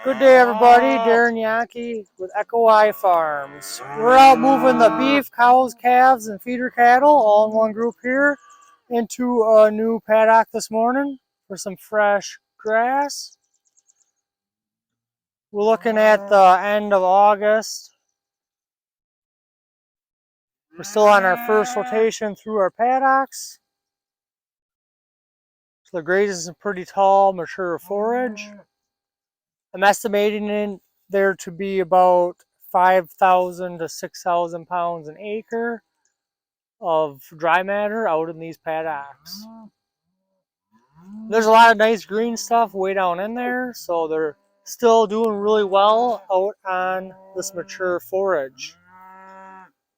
Good day, everybody. Darren Yankee with Echo Eye Farms. We're out moving the beef, cows, calves, and feeder cattle all in one group here into a new paddock this morning for some fresh grass. We're looking at the end of August. We're still on our first rotation through our paddocks. So the grazing is some pretty tall, mature forage. I'm estimating there to be about 5,000 to 6,000 pounds an acre of dry matter out in these paddocks. There's a lot of nice green stuff way down in there, so they're still doing really well out on this mature forage.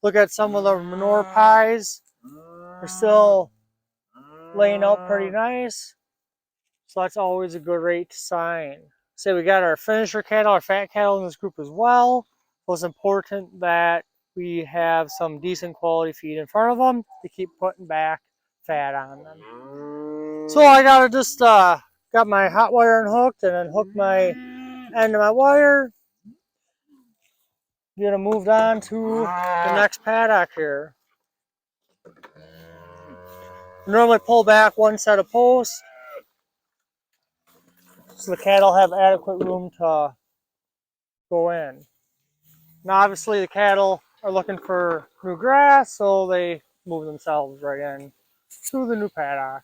Look at some of the manure pies. They're still laying out pretty nice, so that's always a good rate sign. So we got our finisher cattle, our fat cattle in this group as well. So it's important that we have some decent quality feed in front of them to keep putting back fat on them. So I gotta just got my hot wire unhooked and then hook my end of my wire. Gonna move on to the next paddock here. Normally pull back one set of posts so the cattle have adequate room to go in. Now obviously the cattle are looking for new grass, so they move themselves right in to the new paddock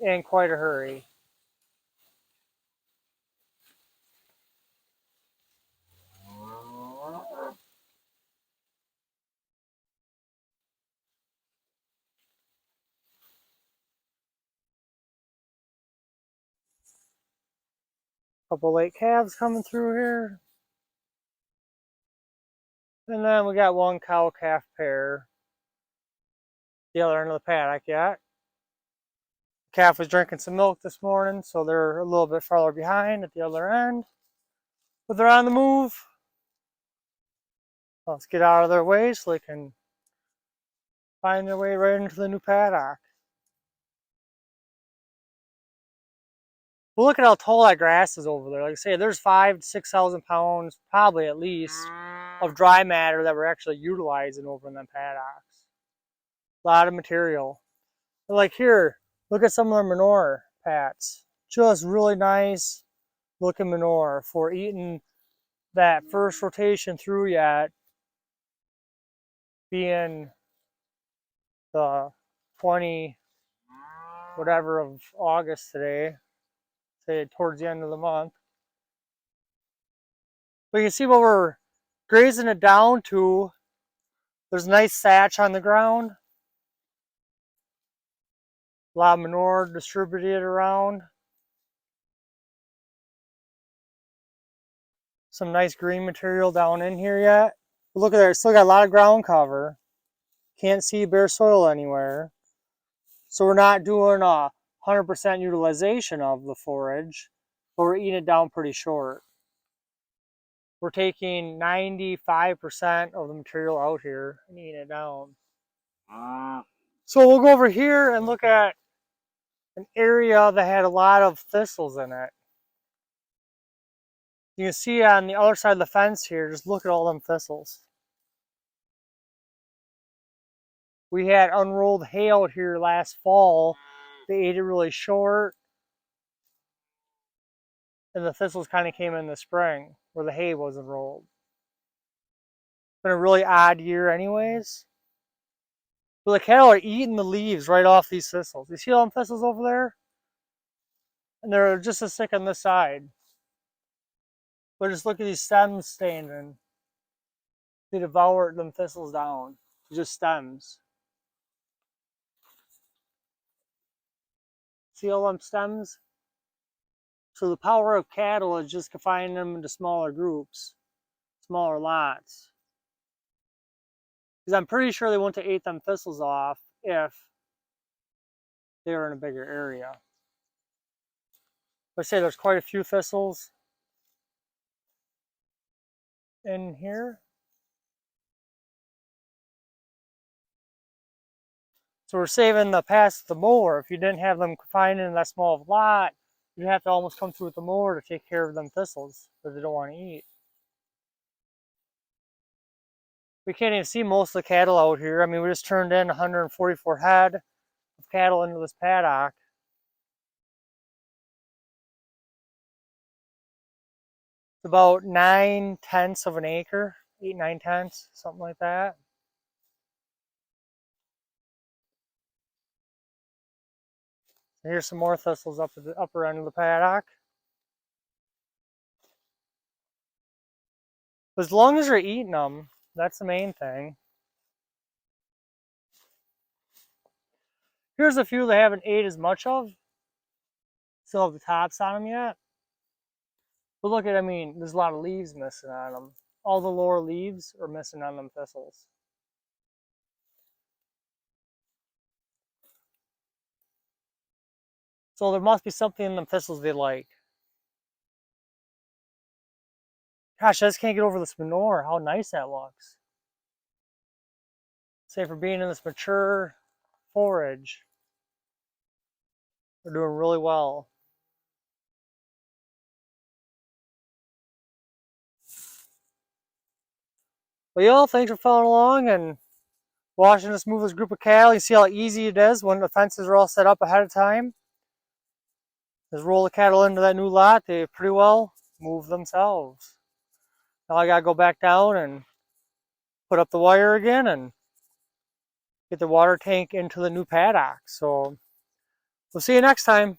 in quite a hurry. Couple late calves coming through here. And then we got one cow-calf pair. The other end of the paddock yet. Calf was drinking some milk this morning, so they're a little bit farther behind at the other end. But they're on the move. Let's get out of their way so they can find their way right into the new paddock. Well, look at how tall that grass is over there. Like I say, there's 5,000 to 6,000 pounds, probably at least, of dry matter that we're actually utilizing over in them paddocks. A lot of material. But like here, look at some of the manure pats. Just really nice looking manure for eating that first rotation through yet, being the 20 whatever of August today, say towards the end of the month. But you can see what we're grazing it down to. There's a nice thatch on the ground. A lot of manure distributed around. Some nice green material down in here yet. But look at there, still got a lot of ground cover. Can't see bare soil anywhere. So we're not doing a 100% utilization of the forage, but we're eating it down pretty short. We're taking 95% of the material out here and eating it down. So we'll go over here and look at an area that had a lot of thistles in it. You can see on the other side of the fence here, just look at all them thistles. We had unrolled hay out here last fall. They ate it really short. And the thistles kind of came in the spring where the hay wasn't rolled. It's been a really odd year anyways. But the cattle are eating the leaves right off these thistles. You see all them thistles over there? And they're just as thick on this side. But just look at these stems standing. They devour them thistles down. Just stems. See all them stems? So the power of cattle is just confining them into smaller groups, smaller lots. Because I'm pretty sure they wouldn't have ate them thistles off if they were in a bigger area. Let's say there's quite a few thistles in here. So we're saving the pass with the mower. If you didn't have them confined in that small of a lot, you'd have to almost come through with the mower to take care of them thistles that they don't want to eat. We can't even see most of the cattle out here. I mean, we just turned in 144 head of cattle into this paddock. It's about 9/10 of an acre, 8, 9/10, something like that. Here's some more thistles up at the upper end of the paddock. As long as you're eating them, that's the main thing. Here's a few they haven't ate as much of. Still have the tops on them yet. But look at, I mean, there's a lot of leaves missing on them. All the lower leaves are missing on them thistles. So there must be something in them thistles they like. Gosh, I just can't get over this manure, how nice that looks. Say for being in this mature forage, they're doing really well. Well, y'all, thanks for following along and watching us move this group of cattle. You see how easy it is when the fences are all set up ahead of time. Just roll the cattle into that new lot, they pretty well move themselves. Now I gotta go back down and put up the wire again and get the water tank into the new paddock. So we'll see you next time.